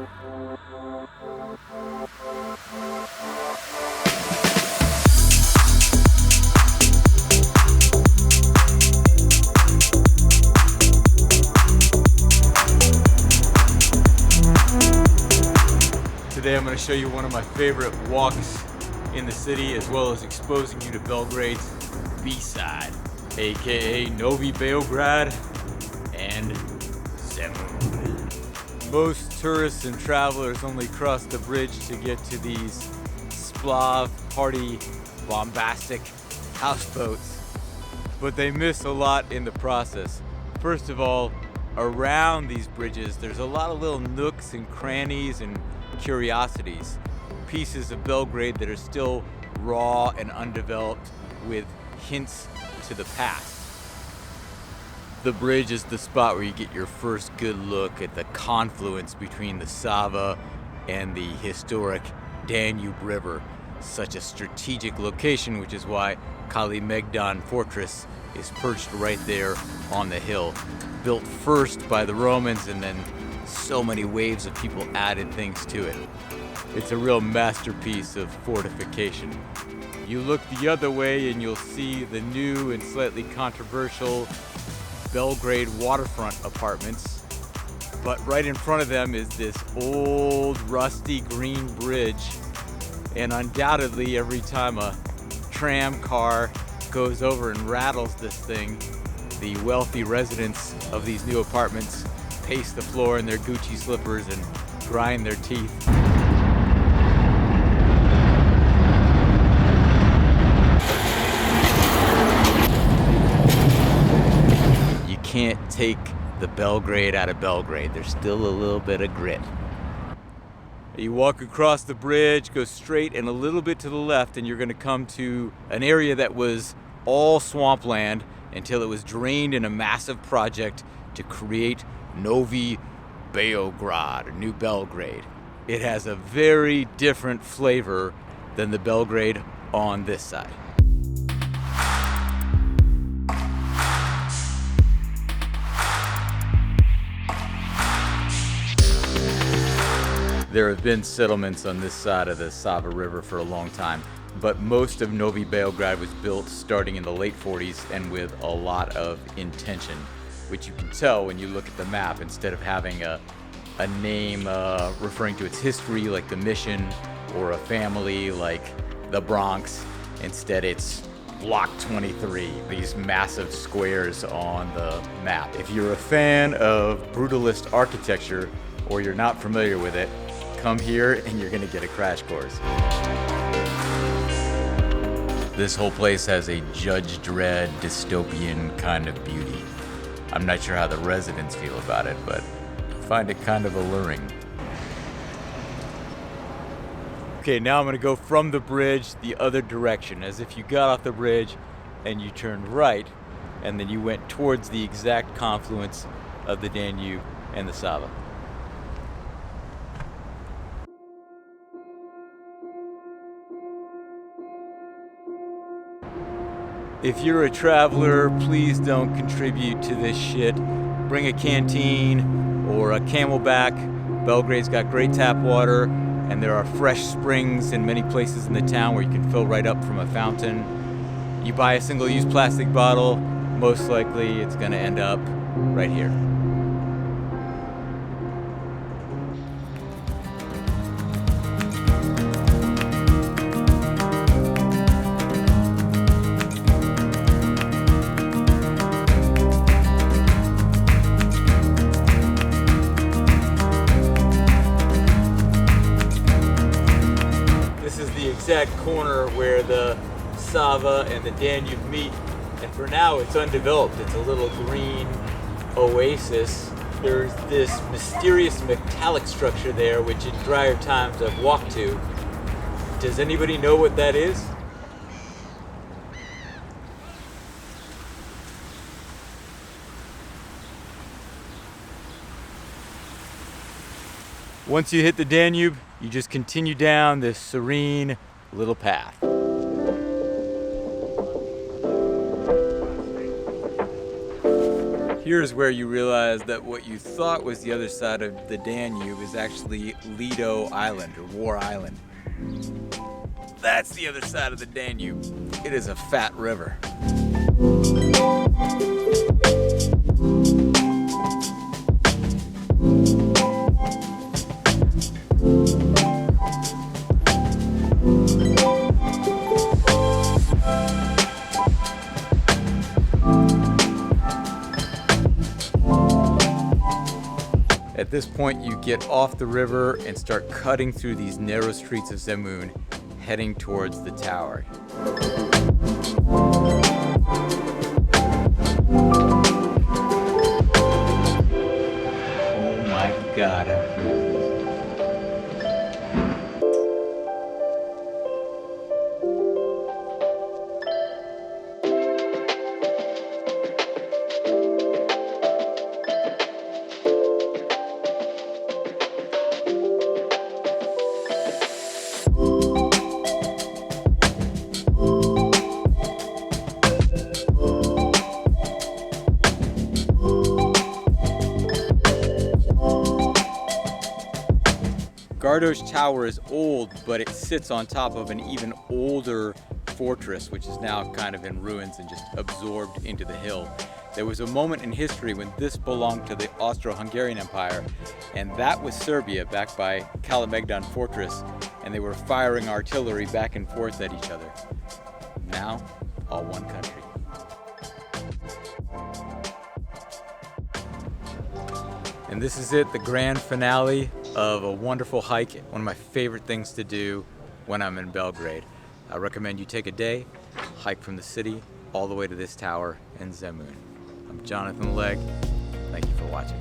Today I'm going to show you one of my favorite walks in the city, as well as exposing you to Belgrade's B-side, aka Novi Beograd and Zemun. Most tourists and travelers only cross the bridge to get to these splav, party, bombastic houseboats, but they miss a lot in the process. First of all, around these bridges there's a lot of little nooks and crannies and curiosities, pieces of Belgrade that are still raw and undeveloped with hints to the past. The bridge is the spot where you get your first good look at the confluence between the Sava and the historic Danube River. Such a strategic location, which is why Kali Megdan Fortress is perched right there on the hill. Built first by the Romans, and then so many waves of people added things to it. It's a real masterpiece of fortification. You look the other way and you'll see the new and slightly controversial Belgrade waterfront apartments. But right in front of them is this old rusty green bridge. And undoubtedly every time a tram car goes over and rattles this thing, the wealthy residents of these new apartments pace the floor in their Gucci slippers and grind their teeth. You can't take the Belgrade out of Belgrade. There's still a little bit of grit. You walk across the bridge, go straight and a little bit to the left, and you're going to come to an area that was all swampland until it was drained in a massive project to create Novi Beograd, or New Belgrade. It has a very different flavor than the Belgrade on this side. There have been settlements on this side of the Sava River for a long time, but most of Novi Beograd was built starting in the late 40s and with a lot of intention, which you can tell when you look at the map. Instead of having a name referring to its history like the Mission, or a family like the Bronx, instead it's Block 23, these massive squares on the map. If you're a fan of brutalist architecture or you're not familiar with it, come here and you're gonna get a crash course. This whole place has a Judge Dredd dystopian kind of beauty. I'm not sure how the residents feel about it, but I find it kind of alluring. Okay, now I'm gonna go from the bridge the other direction, as if you got off the bridge and you turned right, and then you went towards the exact confluence of the Danube and the Sava. If you're a traveler, please don't contribute to this shit. Bring a canteen or a Camelback. Belgrade's got great tap water, and there are fresh springs in many places in the town where you can fill right up from a fountain. You buy a single-use plastic bottle, most likely it's gonna end up right here. Exact corner where the Sava and the Danube meet, and for now it's undeveloped. It's a little green oasis. There's this mysterious metallic structure there, which in drier times I've walked to. Does anybody know what that is? Once you hit the Danube, you just continue down this serene little path. Here's where you realize that what you thought was the other side of the Danube is actually Lido Island, or War Island. That's the other side of the Danube. It is a fat river. At this point, you get off the river and start cutting through these narrow streets of Zemun, heading towards the tower. Oh my God. Gardo's tower is old, but it sits on top of an even older fortress, which is now kind of in ruins and just absorbed into the hill. There was a moment in history when this belonged to the Austro-Hungarian Empire, and that was Serbia, backed by Kalemegdan Fortress, and they were firing artillery back and forth at each other. Now, all one country. And this is it, the grand finale of a wonderful hike, one of my favorite things to do when I'm in Belgrade. I recommend you take a day, hike from the city all the way to this tower in Zemun. I'm Jonathan Legg. Thank you for watching.